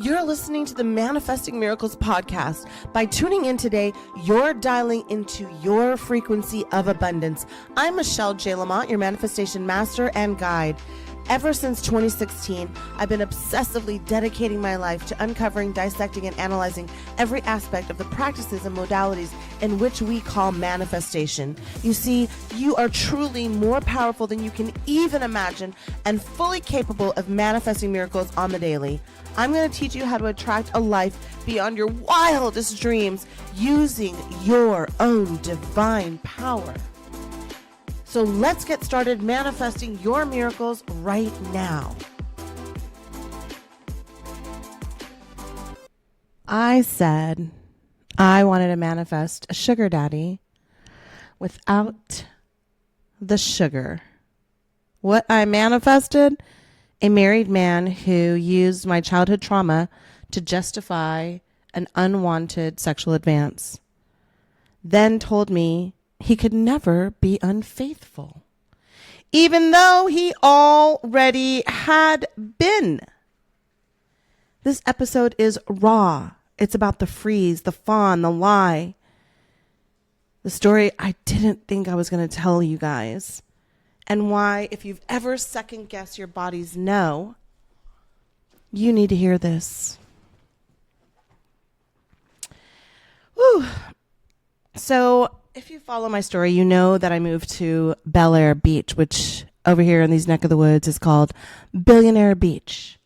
You're listening to the Manifesting Miracles podcast. By tuning in today, you're dialing into your frequency of abundance. I'm Michelle J. Lamont, your manifestation master and guide. Ever since 2016, I've been obsessively dedicating my life to uncovering, dissecting, and analyzing every aspect of the practices and modalities in which we call manifestation. You see, you are truly more powerful than you can even imagine and fully capable of manifesting miracles on the daily. I'm going to teach you how to attract a life beyond your wildest dreams using your own divine power. So let's get started manifesting your miracles right now. I said I wanted to manifest a sugar daddy without the sugar. What I manifested? A married man who used my childhood trauma to justify an unwanted sexual advance. Then told me he could never be unfaithful, even though he already had been. This episode is raw. It's about the freeze, the fawn, the lie. The story I didn't think I was going to tell you guys. And why, if you've ever second-guessed your body's no, you need to hear this. Whew. So, if you follow my story, you know that I moved to Bel Air Beach, which over here in these neck of the woods is called Billionaire Beach.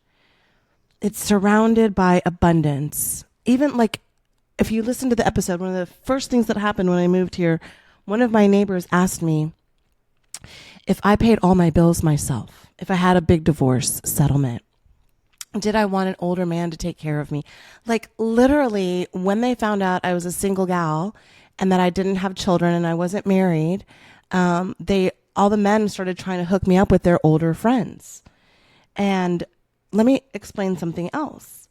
It's surrounded by abundance. Even like, if you listen to the episode, one of the first things that happened when I moved here, one of my neighbors asked me if I paid all my bills myself, if I had a big divorce settlement, did I want an older man to take care of me? Like literally, when they found out I was a single gal and that I didn't have children and I wasn't married, all the men started trying to hook me up with their older friends. And let me explain something else.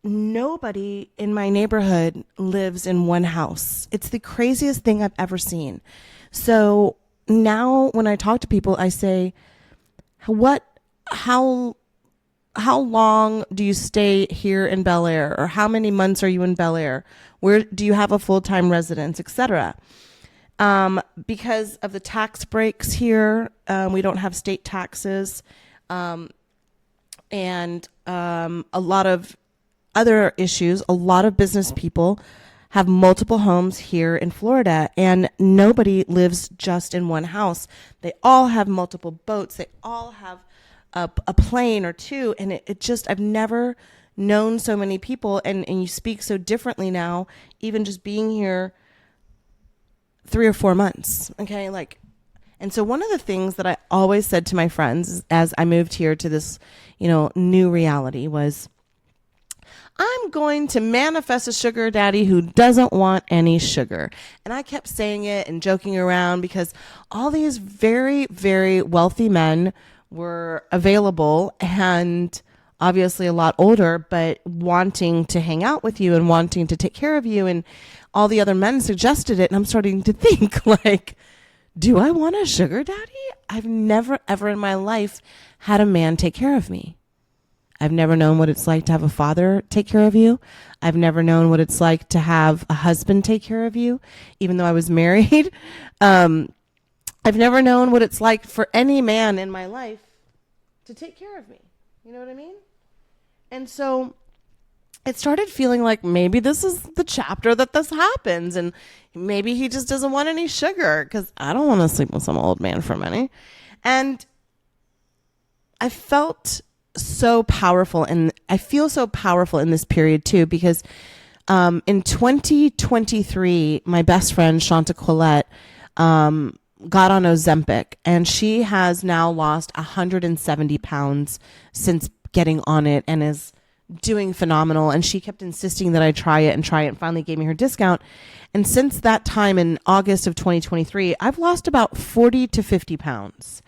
Nobody in my neighborhood lives in one house. It's the craziest thing I've ever seen. So now when I talk to people, I say, how long do you stay here in Bel Air? Or how many months are you in Bel Air? Where do you have a full-time residence, etc.? Because of the tax breaks here, we don't have state taxes, and a lot of other issues. A lot of business people have multiple homes here in Florida, and nobody lives just in one house. They all have multiple boats. They all have a plane or two, and it just, I've never known so many people, and you speak so differently now, even just being here 3 or 4 months, okay? And so one of the things that I always said to my friends as I moved here to this, new reality was, I'm going to manifest a sugar daddy who doesn't want any sugar. And I kept saying it and joking around because all these very, very wealthy men were available and obviously a lot older, but wanting to hang out with you and wanting to take care of you. And all the other men suggested it. And I'm starting to think do I want a sugar daddy? I've never, ever in my life had a man take care of me. I've never known what it's like to have a father take care of you. I've never known what it's like to have a husband take care of you, even though I was married. I've never known what it's like for any man in my life to take care of me. You know what I mean? And so it started feeling like maybe this is the chapter that this happens. And maybe he just doesn't want any sugar because I don't want to sleep with some old man for money. And I felt so powerful, and I feel so powerful in this period too, because in 2023, my best friend Shanta Collette got on Ozempic, and she has now lost 170 pounds since getting on it and is doing phenomenal. And she kept insisting that I try it and finally gave me her discount. And since that time in August of 2023, I've lost about 40 to 50 pounds.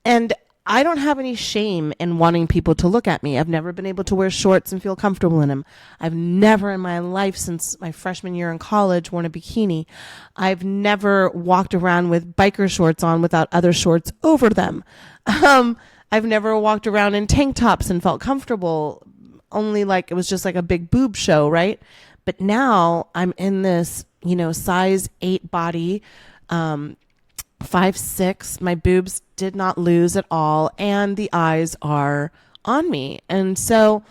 And I don't have any shame in wanting people to look at me. I've never been able to wear shorts and feel comfortable in them. I've never in my life since my freshman year in college worn a bikini. I've never walked around with biker shorts on without other shorts over them. I've never walked around in tank tops and felt comfortable, only like it was just like a big boob show, right? But now I'm in this, size 8 body, 5'6". My boobs did not lose at all, and the eyes are on me. And so,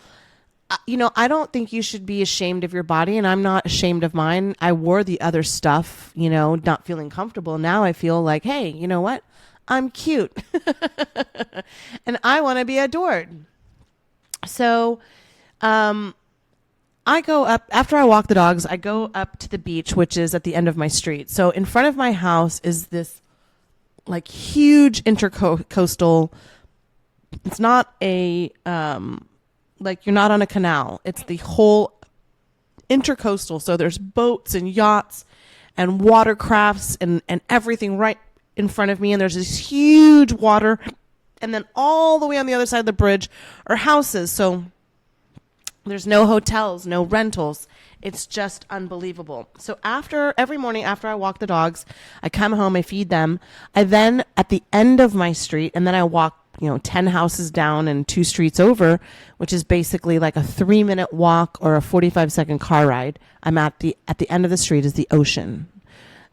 I don't think you should be ashamed of your body, and I'm not ashamed of mine. I wore the other stuff, not feeling comfortable. Now I feel like, hey, you know what? I'm cute and I want to be adored. So, I go up after I walk the dogs. I go up to the beach, which is at the end of my street. So in front of my house is this like huge intercoastal. It's not a, like you're not on a canal. It's the whole intercoastal. So there's boats and yachts and watercrafts and everything right in front of me. And there's this huge water. And then all the way on the other side of the bridge are houses. So there's no hotels, no rentals. It's just unbelievable. So every morning after I walk the dogs, I come home, I feed them. I then, at the end of my street, and then I walk 10 houses down and 2 streets over, which is basically like a 3-minute walk or a 45-second car ride. I'm at the end of the street is the ocean,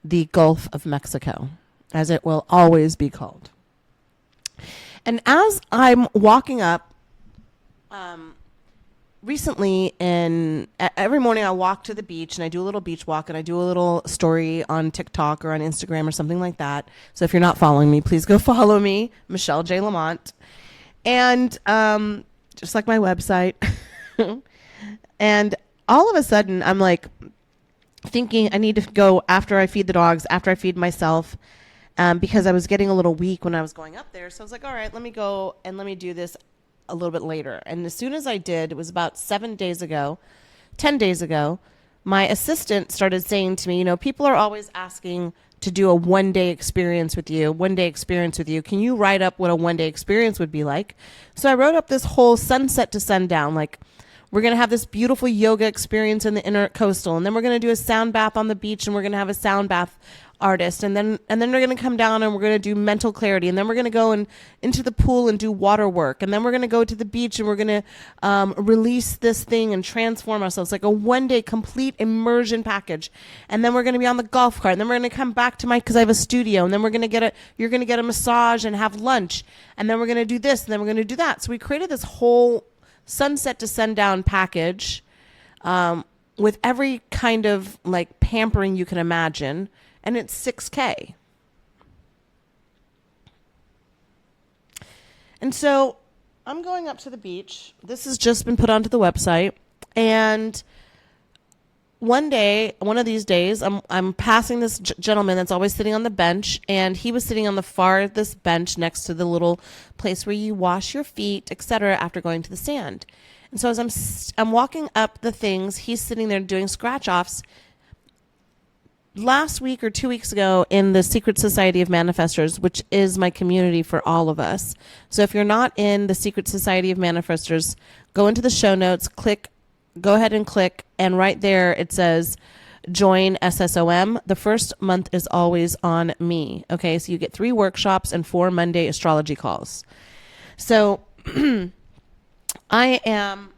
the Gulf of Mexico, as it will always be called. And as I'm walking up, recently every morning I walk to the beach and I do a little beach walk and I do a little story on TikTok or on Instagram or something like that. So if you're not following me, please go follow me, Michelle J. Lamont. And just like my website. And all of a sudden I'm like thinking I need to go after I feed the dogs, after I feed myself, because I was getting a little weak when I was going up there. So I was like, all right, let me go and let me do this a little bit later. And as soon as I did, it was about 10 days ago, my assistant started saying to me, people are always asking to do a one-day experience with you. Can you write up what a one-day experience would be like? So I wrote up this whole sunset to sundown, like we're going to have this beautiful yoga experience in the intercoastal, and then we're going to do a sound bath on the beach, and we're going to have a sound bath artist, and then we're going to come down and we're going to do mental clarity, and then we're going to go into the pool and do water work, and then we're going to go to the beach and we're going to release this thing and transform ourselves, like a one-day complete immersion package. And then we're going to be on the golf cart, and then we're going to come back to because I have a studio, and then you're going to get a massage and have lunch, and then we're going to do this, and then we're going to do that. So we created this whole sunset to sundown package with every kind of like pampering you can imagine. And it's $6,000. And so I'm going up to the beach. This has just been put onto the website. And one of these days, I'm passing this gentleman that's always sitting on the bench. And he was sitting on the farthest bench next to the little place where you wash your feet, etc., after going to the sand. And so as I'm walking up the things, he's sitting there doing scratch-offs. Last week or 2 weeks ago in the Secret Society of Manifestors, which is my community for all of us. So if you're not in the Secret Society of Manifestors, go into the show notes, go ahead and click, and right there it says join SSOM. The first month is always on me. Okay, so you get 3 workshops and 4 Monday astrology calls. So I am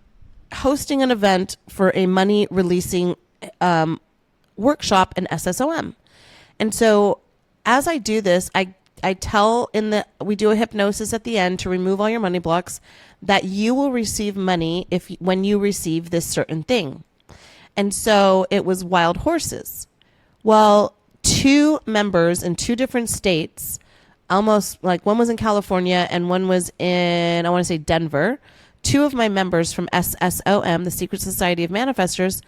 hosting an event for a money releasing workshop in SSOM. And so as I do this, I we do a hypnosis at the end to remove all your money blocks, that you will receive money when you receive this certain thing. And so it was wild horses. Well, 2 members in 2 different states, almost like one was in California and one was in, I want to say Denver. 2 of my members from SSOM, the Secret Society of Manifestors,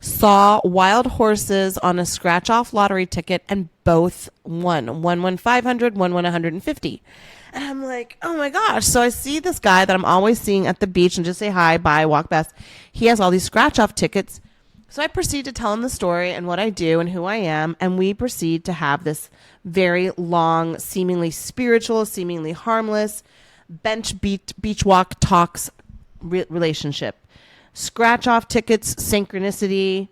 saw wild horses on a scratch-off lottery ticket, and both won. One won 500, one won 150. And I'm like, oh my gosh. So I see this guy that I'm always seeing at the beach and just say hi, bye, walk past. He has all these scratch-off tickets. So I proceed to tell him the story and what I do and who I am, and we proceed to have this very long, seemingly spiritual, seemingly harmless beach walk talks relationship. Scratch off tickets, synchronicity,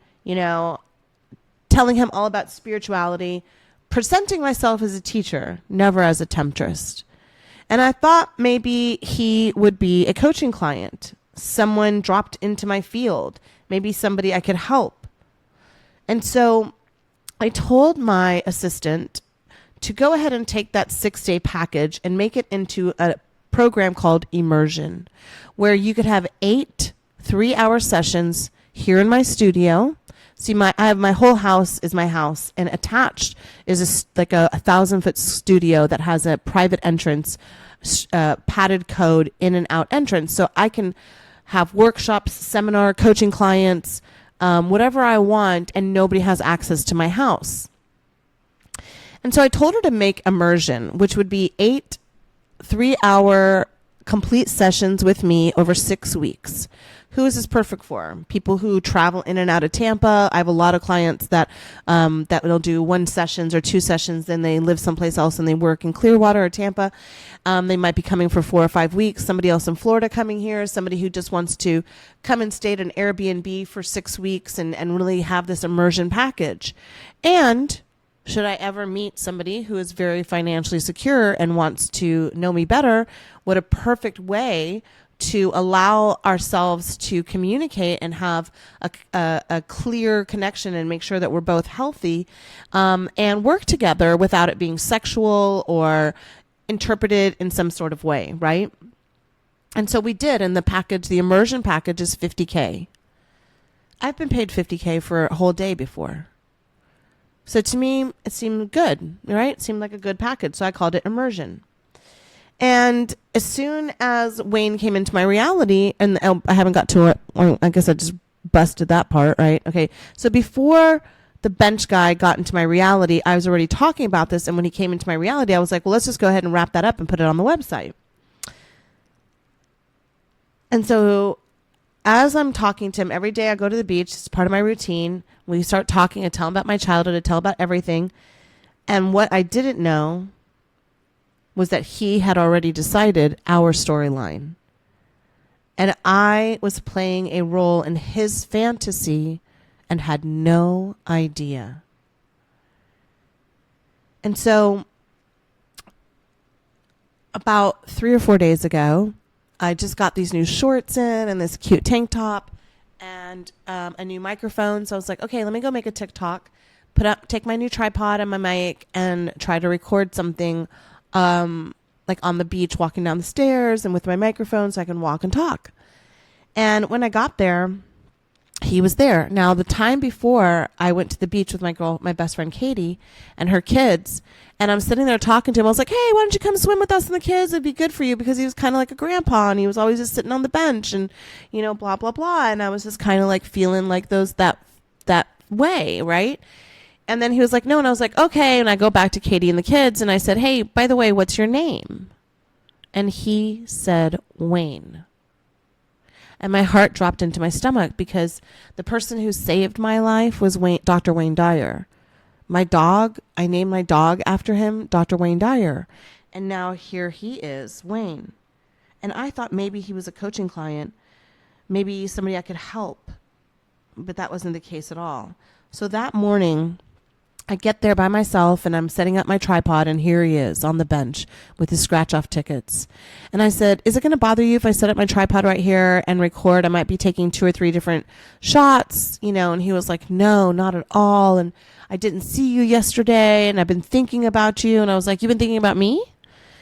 telling him all about spirituality, presenting myself as a teacher, never as a temptress. And I thought maybe he would be a coaching client. Someone dropped into my field, maybe somebody I could help. And so I told my assistant to go ahead and take that 6-day package and make it into a program called Immersion, where you could have 8 3-hour sessions here in my studio. See, I have my whole house is my house, and attached is like a 1,000-foot studio that has a private entrance, padded code in and out entrance. So I can have workshops, seminar, coaching clients, whatever I want, and nobody has access to my house. And so I told her to make Immersion, which would be 8 3-hour complete sessions with me over 6 weeks. Who is this perfect for? People who travel in and out of Tampa. I have a lot of clients that will do 1 sessions or 2 sessions, then they live someplace else and they work in Clearwater or Tampa. They might be coming for 4 or 5 weeks. Somebody else in Florida coming here. Somebody who just wants to come and stay at an Airbnb for 6 weeks and really have this immersion package. And should I ever meet somebody who is very financially secure and wants to know me better, what a perfect way to allow ourselves to communicate and have a clear connection and make sure that we're both healthy, and work together without it being sexual or interpreted in some sort of way, right? And so we did, and the immersion package is $50K. I've been paid $50K for a whole day before. So to me, it seemed good, right? It seemed like a good package, so I called it Immersion. And as soon as Wayne came into my reality, and I haven't got to it, I guess I just busted that part, right? Okay, so before the bench guy got into my reality, I was already talking about this, and when he came into my reality, I was like, well, let's just go ahead and wrap that up and put it on the website. And so as I'm talking to him, every day I go to the beach, it's part of my routine. We start talking, I tell him about my childhood, I tell him about everything. And what I didn't know was that he had already decided our storyline. And I was playing a role in his fantasy and had no idea. And so about 3 or 4 days ago, I just got these new shorts in and this cute tank top and a new microphone. So I was like, okay, let me go make a TikTok, take my new tripod and my mic and try to record something like on the beach, walking down the stairs and with my microphone so I can walk and talk. And when I got there, he was there. Now, the time before, I went to the beach with my best friend Katie and her kids, and I'm sitting there talking to him. I was like, hey, why don't you come swim with us and the kids? It'd be good for you, because he was kind of like a grandpa, and he was always just sitting on the bench and, blah, blah, blah. And I was just kind of like feeling like that way, right? And then he was like, no. And I was like, okay. And I go back to Katie and the kids, and I said, hey, by the way, what's your name? And he said, Wayne. And my heart dropped into my stomach, because the person who saved my life was Dr. Wayne Dyer. My dog, I named my dog after him, Dr. Wayne Dyer. And now here he is, Wayne. And I thought maybe he was a coaching client, maybe somebody I could help. But that wasn't the case at all. So that morning, I get there by myself, and I'm setting up my tripod, and here he is on the bench with his scratch-off tickets. And I said, is it going to bother you if I set up my tripod right here and record? I might be taking 2 or 3 different shots, and he was like, no, not at all. And I didn't see you yesterday, and I've been thinking about you. And I was like, you've been thinking about me?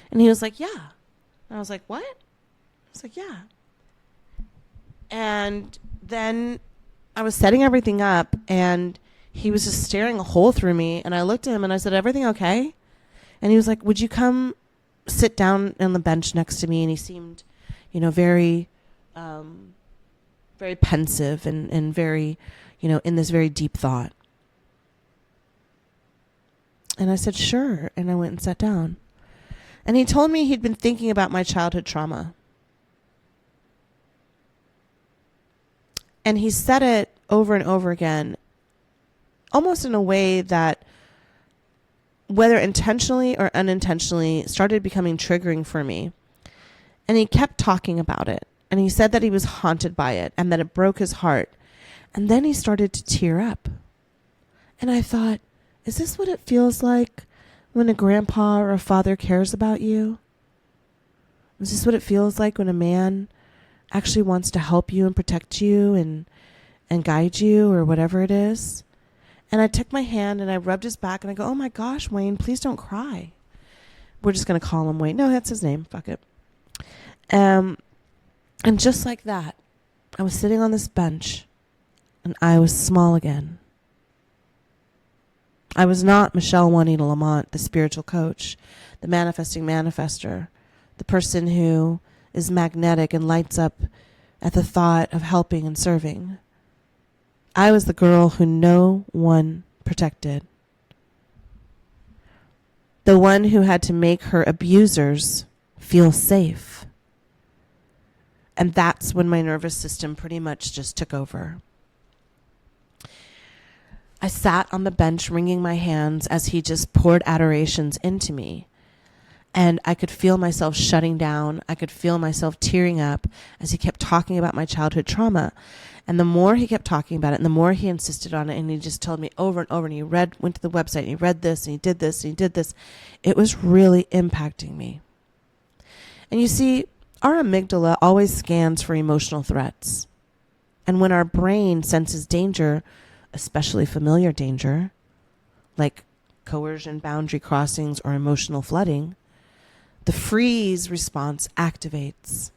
And he was like, yeah. And I was like, what? I was like, yeah. And then I was setting everything up, and he was just staring a hole through me. And I looked at him and I said, everything okay? And he was like, would you come sit down on the bench next to me? And he seemed, very, very pensive and very, in this very deep thought. And I said, sure. And I went and sat down. And he told me he'd been thinking about my childhood trauma. And he said it over and over again, almost in a way that, whether intentionally or unintentionally, started becoming triggering for me. And he kept talking about it. And he said that he was haunted by it and that it broke his heart. And then he started to tear up. And I thought, is this what it feels like when a grandpa or a father cares about you? Is this what it feels like when a man actually wants to help you and protect you and guide you or whatever it is? And I took my hand and I rubbed his back and I go, oh my gosh, Wayne, please don't cry. We're just going to call him Wayne. No, that's his name. Fuck it. And just like that, I was sitting on this bench and I was small again. I was not Michelle Juanita Lamont, the spiritual coach, the manifesting manifester, the person who is magnetic and lights up at the thought of helping and serving. I was the girl who no one protected. The one who had to make her abusers feel safe. And that's when my nervous system pretty much just took over. I sat on the bench wringing my hands as he just poured adorations into me. And I could feel myself shutting down. I could feel myself tearing up as he kept talking about my childhood trauma. And the more he kept talking about it, and the more he insisted on it, and he just told me over and over, and he went to the website, and he read this, and he did this, and he did this, it was really impacting me. And you see, our amygdala always scans for emotional threats. And when our brain senses danger, especially familiar danger, like coercion, boundary crossings, or emotional flooding, the freeze response activates.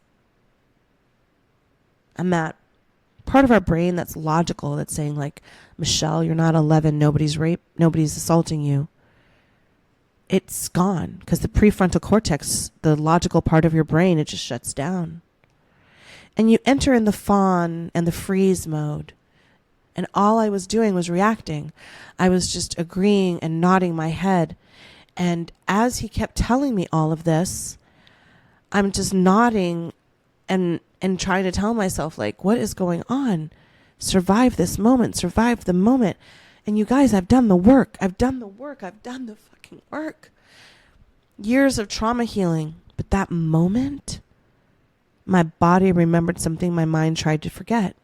And that part of our brain that's logical, that's saying like, Michelle, you're not 11, nobody's assaulting you. It's gone because the prefrontal cortex, the logical part of your brain, it just shuts down. And you enter in the fawn and the freeze mode. And all I was doing was reacting. I was just agreeing and nodding my head. And as he kept telling me all of this, I'm just nodding and trying to tell myself, like, what is going on? Survive this moment. Survive the moment. And you guys, I've done the work. I've done the fucking work. Years of trauma healing. But that moment, my body remembered something my mind tried to forget.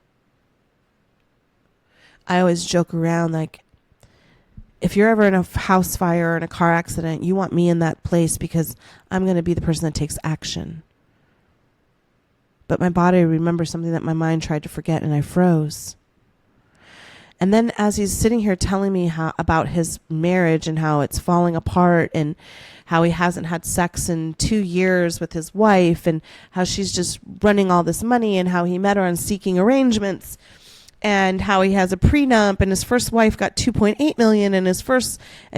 I always joke around like, if you're ever in a house fire or in a car accident, you want me in that place because I'm going to be the person that takes action. But my body remembers something that my mind tried to forget, and I froze. And then as he's sitting here telling me about his marriage and how it's falling apart and how he hasn't had sex in 2 years with his wife and how she's just running all this money and how he met her on Seeking Arrangements, and how he has a prenup and his first wife got 2.8 million and his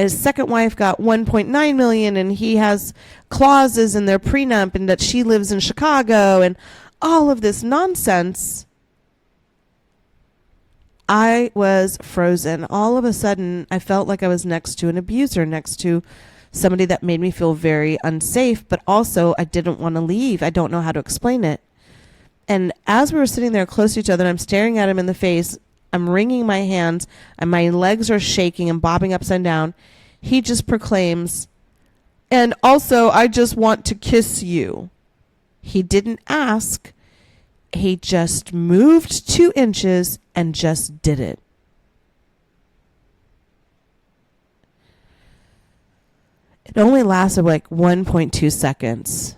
second wife got 1.9 million, and he has clauses in their prenup and that she lives in Chicago and all of this nonsense. I was frozen. All of a sudden, I felt like I was next to an abuser, next to somebody that made me feel very unsafe, but also I didn't want to leave. I don't know how to explain it. And as we were sitting there close to each other, and I'm staring at him in the face, I'm wringing my hands, and my legs are shaking and bobbing upside down, he just proclaims, and also, I just want to kiss you. He didn't ask. He just moved 2 inches and just did it. It only lasted like 1.2 seconds.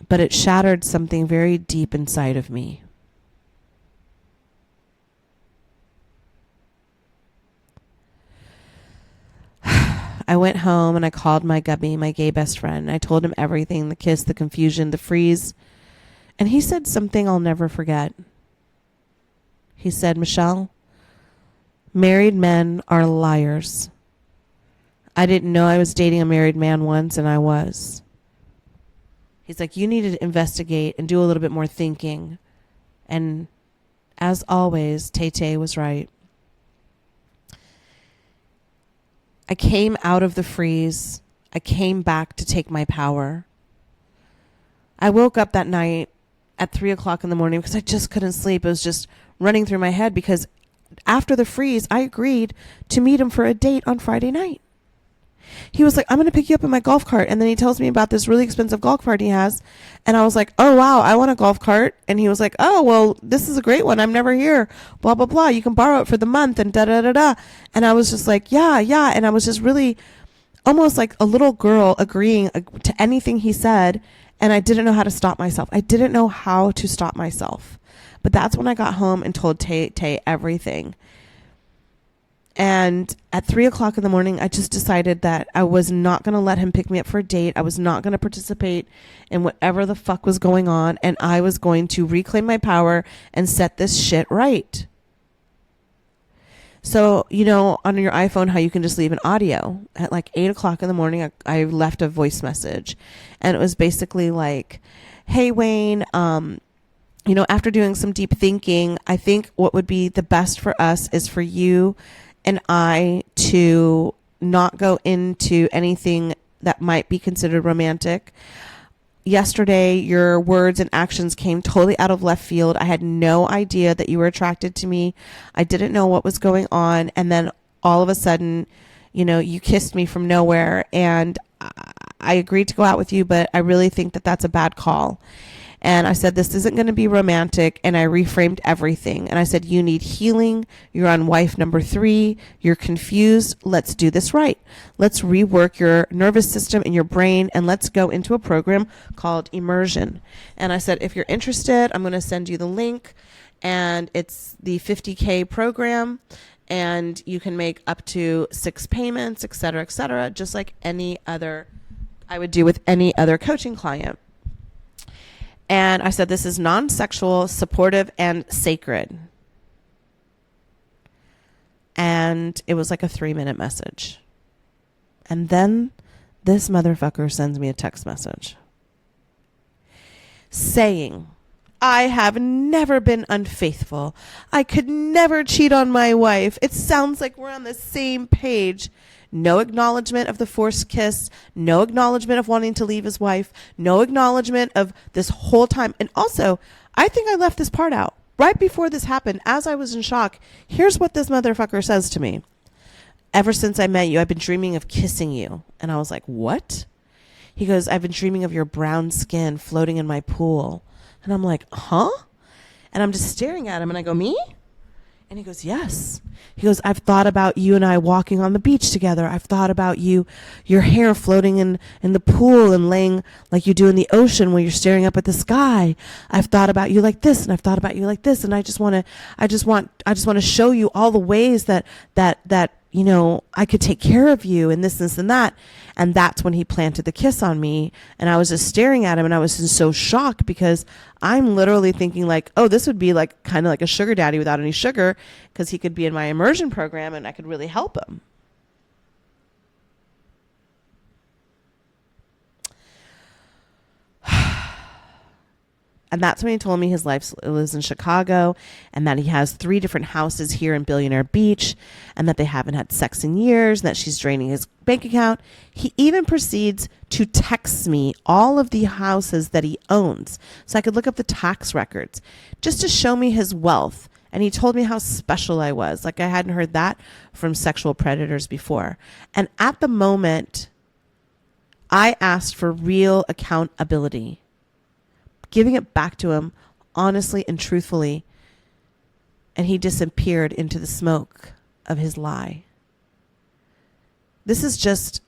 But it shattered something very deep inside of me. I went home and I called my gubby, my gay best friend. I told him everything, the kiss, the confusion, the freeze. And he said something I'll never forget. He said, Michelle, married men are liars. I didn't know I was dating a married man once, and I was. He's like, you need to investigate and do a little bit more thinking. And as always, Tay-Tay was right. I came out of the freeze. I came back to take my power. I woke up that night at 3 o'clock in the morning because I just couldn't sleep. It was just running through my head because after the freeze, I agreed to meet him for a date on Friday night. He was like, I'm going to pick you up in my golf cart. And then he tells me about this really expensive golf cart he has. And I was like, oh, wow, I want a golf cart. And he was like, oh, well, this is a great one. I'm never here. Blah, blah, blah. You can borrow it for the month and da, da, da, da. And I was just like, yeah. And I was just really almost like a little girl agreeing to anything he said. And I didn't know how to stop myself. I didn't know how to stop myself. But that's when I got home and told Tay everything. And at 3:00 in the morning, I just decided that I was not going to let him pick me up for a date. I was not going to participate in whatever the fuck was going on. And I was going to reclaim my power and set this shit right. So, you know, on your iPhone, how you can just leave an audio. At like 8:00 in the morning, I left a voice message. And it was basically like, hey, Wayne, you know, after doing some deep thinking, I think what would be the best for us is for you and I to not go into anything that might be considered romantic. Yesterday, your words and actions came totally out of left field. I had no idea that you were attracted to me. I didn't know what was going on. And then all of a sudden, you know, you kissed me from nowhere, and I agreed to go out with you, but I really think that that's a bad call. And I said, this isn't going to be romantic. And I reframed everything. And I said, you need healing. You're on wife number 3. You're confused. Let's do this right. Let's rework your nervous system and your brain. And let's go into a program called Immersion. And I said, if you're interested, I'm going to send you the link. And it's the 50K program. And you can make up to 6 payments, et cetera, just like any other, I would do with any other coaching client. And I said, this is non-sexual, supportive, and sacred. And it was like a 3-minute message. And then this motherfucker sends me a text message saying, I have never been unfaithful. I could never cheat on my wife. It sounds like we're on the same page. No acknowledgement of the forced kiss. No acknowledgement of wanting to leave his wife. No acknowledgement of this whole time. And also, I think I left this part out. Right before this happened, as I was in shock, here's what this motherfucker says to me. Ever since I met you, I've been dreaming of kissing you. And I was like, what? He goes, I've been dreaming of your brown skin floating in my pool. And I'm like, huh? And I'm just staring at him, and I go, me? And he goes, yes. He goes, I've thought about you and I walking on the beach together. I've thought about you, your hair floating in the pool and laying like you do in the ocean where you're staring up at the sky. I've thought about you like this, and I've thought about you like this. And I just want to show you all the ways that, you know, I could take care of you and this and that. And that's when he planted the kiss on me. And I was just staring at him, and I was just so shocked because I'm literally thinking like, oh, this would be like kind of like a sugar daddy without any sugar, because he could be in my immersion program and I could really help him. And that's when he told me his life lives in Chicago, and that he has 3 different houses here in Billionaire Beach, and that they haven't had sex in years, and that she's draining his bank account. He even proceeds to text me all of the houses that he owns so I could look up the tax records just to show me his wealth. And he told me how special I was. Like I hadn't heard that from sexual predators before. And at the moment, I asked for real accountability. Giving it back to him honestly and truthfully, and he disappeared into the smoke of his lie. This is just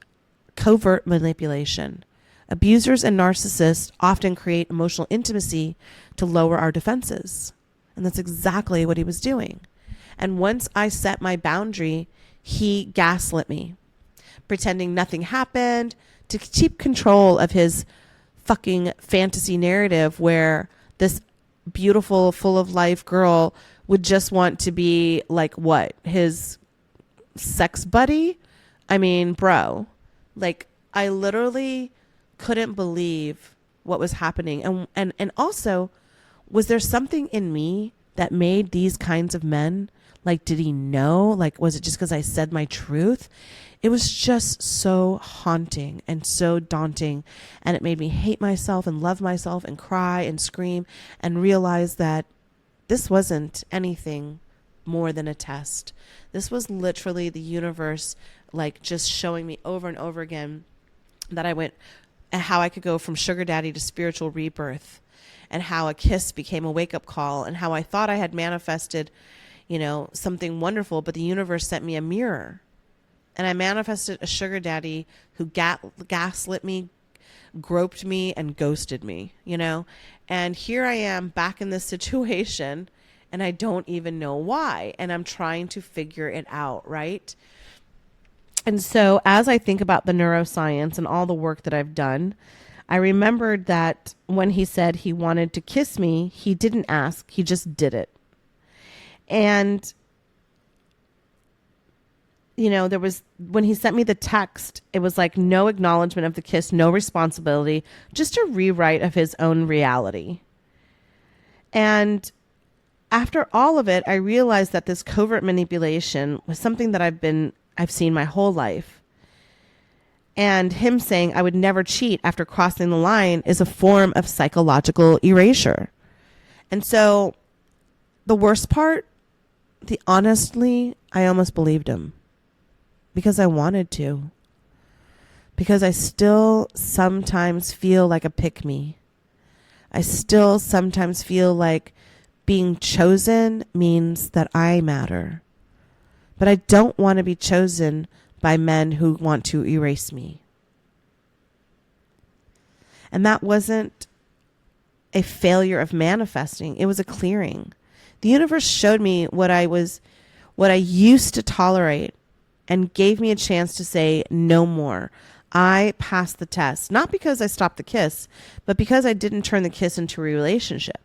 covert manipulation. Abusers and narcissists often create emotional intimacy to lower our defenses, and that's exactly what he was doing. And once I set my boundary, he gaslit me, pretending nothing happened to keep control of his fucking fantasy narrative where this beautiful, full of life girl would just want to be like what? His sex buddy? I mean, bro, like I literally couldn't believe what was happening. And also, was there something in me that made these kinds of men, like, did he know? Like, was it just because I said my truth? It was just so haunting and so daunting. And it made me hate myself and love myself and cry and scream and realize that this wasn't anything more than a test. This was literally the universe, like, just showing me over and over again that I went, how I could go from sugar daddy to spiritual rebirth, and how a kiss became a wake-up call, and how I thought I had manifested, you know, something wonderful, but the universe sent me a mirror. And I manifested a sugar daddy who gaslit me, groped me and ghosted me, and here I am back in this situation and I don't even know why. And I'm trying to figure it out. Right. And so as I think about the neuroscience and all the work that I've done, I remembered that when he said he wanted to kiss me, he didn't ask, he just did it. And, there was, when he sent me the text, it was like no acknowledgement of the kiss, no responsibility, just a rewrite of his own reality. And after all of it, I realized that this covert manipulation was something that I've seen my whole life. And him saying I would never cheat after crossing the line is a form of psychological erasure. And so the worst part, honestly, I almost believed him because I wanted to. Because I still sometimes feel like a pick-me. I still sometimes feel like being chosen means that I matter. But I don't want to be chosen by men who want to erase me. And that wasn't a failure of manifesting. It was a clearing. The universe showed me what I used to tolerate and gave me a chance to say no more. I passed the test, not because I stopped the kiss, but because I didn't turn the kiss into a relationship.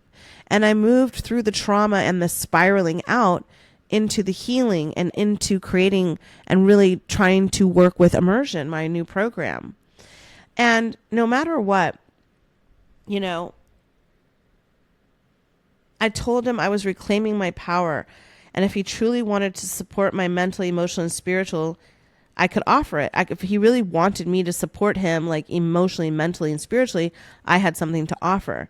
And I moved through the trauma and the spiraling out into the healing and into creating and really trying to work with immersion, my new program. And no matter what, I told him I was reclaiming my power. And if he truly wanted to support my mental, emotional, and spiritual, I could offer it. If he really wanted me to support him, like emotionally, mentally, and spiritually, I had something to offer,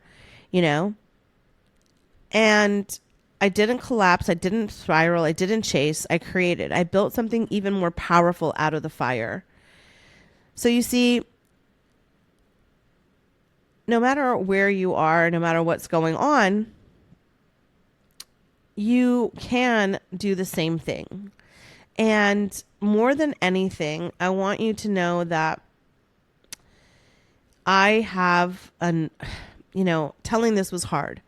And I didn't collapse. I didn't spiral. I didn't chase. I created. I built something even more powerful out of the fire. So you see, no matter where you are, no matter what's going on, you can do the same thing. And more than anything, I want you to know that I have telling this was hard,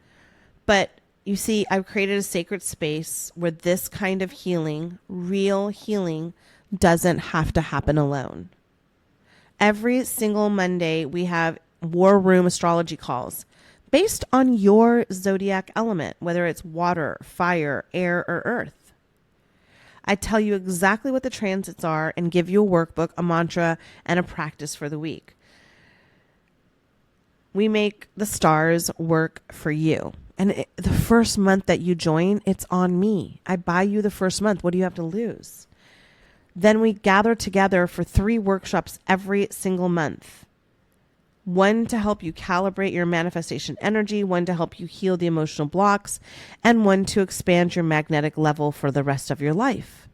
but you see, I've created a sacred space where this kind of healing, real healing, doesn't have to happen alone. Every single Monday, we have War Room astrology calls based on your zodiac element, whether it's water, fire, air, or earth. I tell you exactly what the transits are and give you a workbook, a mantra, and a practice for the week. We make the stars work for you. And the first month that you join, it's on me. I buy you the first month. What do you have to lose? Then we gather together for 3 workshops every single month. 1 to help you calibrate your manifestation energy, 1 to help you heal the emotional blocks, and 1 to expand your magnetic level for the rest of your life.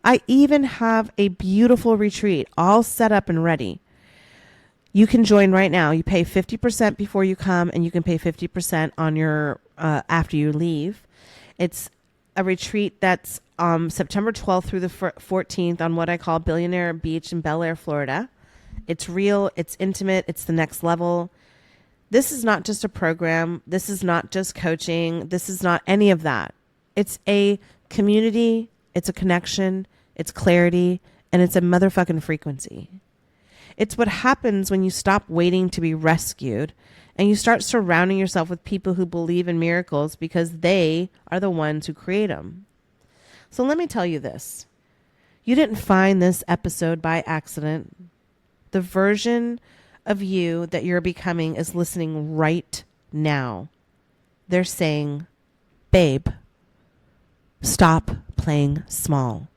I even have a beautiful retreat all set up and ready. You can join right now. You pay 50% before you come, and you can pay 50% on your after you leave. It's a retreat that's September 12th through the 14th on what I call Billionaire Beach in Bel Air, Florida. It's real. It's intimate. It's the next level. This is not just a program. This is not just coaching. This is not any of that. It's a community. It's a connection. It's clarity. And it's a motherfucking frequency. It's what happens when you stop waiting to be rescued and you start surrounding yourself with people who believe in miracles because they are the ones who create them. So let me tell you this. You didn't find this episode by accident. The version of you that you're becoming is listening right now. They're saying, babe, stop playing small.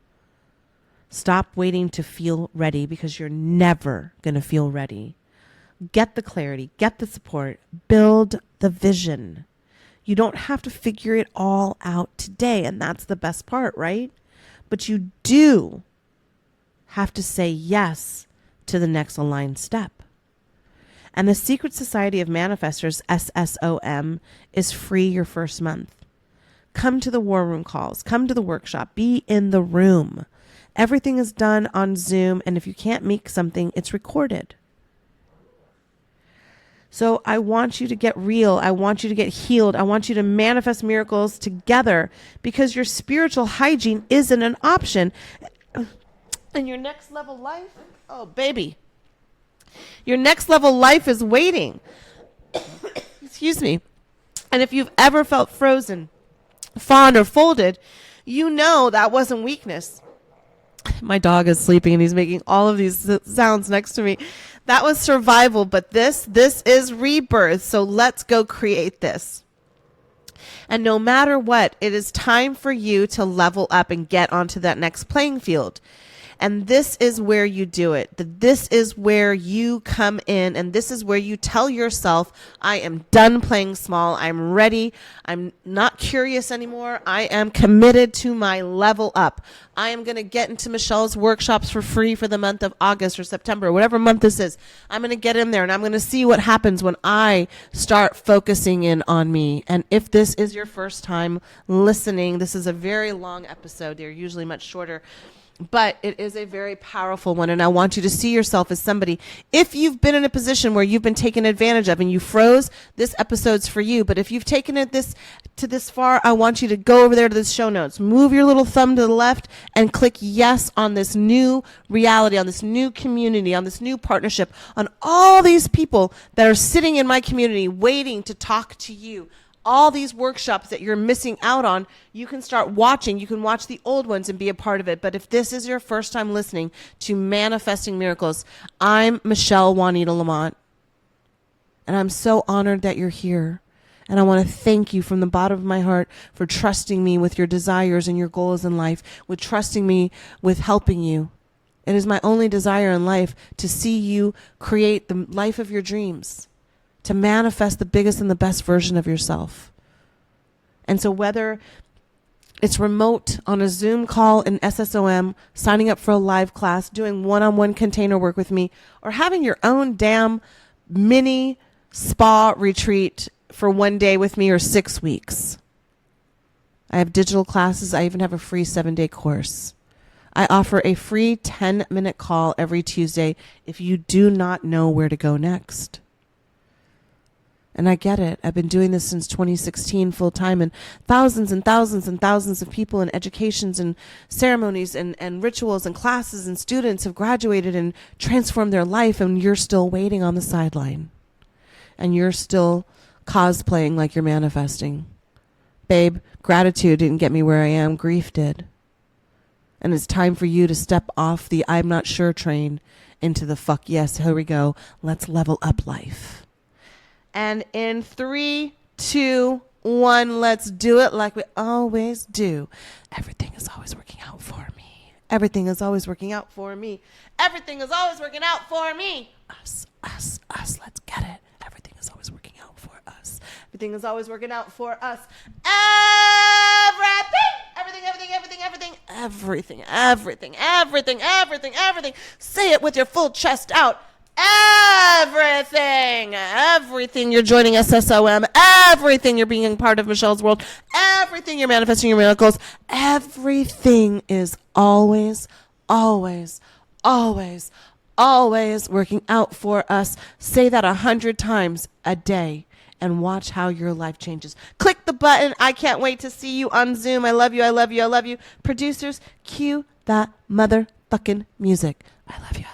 Stop waiting to feel ready because you're never going to feel ready. Get the clarity, get the support, build the vision. You don't have to figure it all out today, and that's the best part, right? But you do have to say yes to the next aligned step. And the Secret Society of Manifestors, SSOM, is free your first month. Come to the War Room calls. Come to the workshop. Be in the room. Everything is done on Zoom, and if you can't make something, it's recorded. So I want you to get real. I want you to get healed. I want you to manifest miracles together, because your spiritual hygiene isn't an option. And your next level life, oh baby, your next level life is waiting. Excuse me. And if you've ever felt frozen, fawned, or folded, you know that wasn't weakness. My dog is sleeping and he's making all of these sounds next to me. That was survival, but this is rebirth. So let's go create this. And no matter what, it is time for you to level up and get onto that next playing field. And this is where you do it. This is where you come in, and this is where you tell yourself, I am done playing small. I'm ready. I'm not curious anymore. I am committed to my level up. I am going to get into Michelle's workshops for free for the month of August or September, whatever month this is. I'm going to get in there, and I'm going to see what happens when I start focusing in on me. And if this is your first time listening, this is a very long episode. They're usually much shorter. But it is a very powerful one, and I want you to see yourself as somebody. If you've been in a position where you've been taken advantage of and you froze, this episode's for you. But if you've taken it this far, I want you to go over there to the show notes, move your little thumb to the left, and click yes on this new reality, on this new community, on this new partnership, on all these people that are sitting in my community waiting to talk to you. All these workshops that you're missing out on, you can start watching. You can watch the old ones and be a part of it. But if this is your first time listening to Manifesting Miracles, I'm Michelle Juanita Lamont. And I'm so honored that you're here. And I want to thank you from the bottom of my heart for trusting me with your desires and your goals in life, with trusting me with helping you. It is my only desire in life to see you create the life of your dreams, to manifest the biggest and the best version of yourself. And so whether it's remote on a Zoom call in SSOM, signing up for a live class, doing one-on-one container work with me, or having your own damn mini spa retreat for one day with me or 6 weeks. I have digital classes. I even have a free 7-day course. I offer a free 10-minute call every Tuesday if you do not know where to go next. And I get it. I've been doing this since 2016 full time, and thousands and thousands and thousands of people in educations and ceremonies and rituals and classes and students have graduated and transformed their life, and you're still waiting on the sideline. And you're still cosplaying like you're manifesting. Babe, gratitude didn't get me where I am. Grief did. And it's time for you to step off the I'm not sure train into the fuck yes, here we go. Let's level up life. And in 3, 2, 1, let's do it like we always do. Everything is always working out for me. Everything is always working out for me. Everything is always working out for me. Us, let's get it. Everything is always working out for us. Everything is always working out for us. Everything. Say it with your full chest out. Everything you're joining SSOM, everything you're being part of Michelle's world, everything you're manifesting your miracles, everything is always working out for us. Say that 100 times a day and watch how your life changes. Click the button. I can't wait to see you on Zoom. I love you. Producers, cue that motherfucking music. I love you.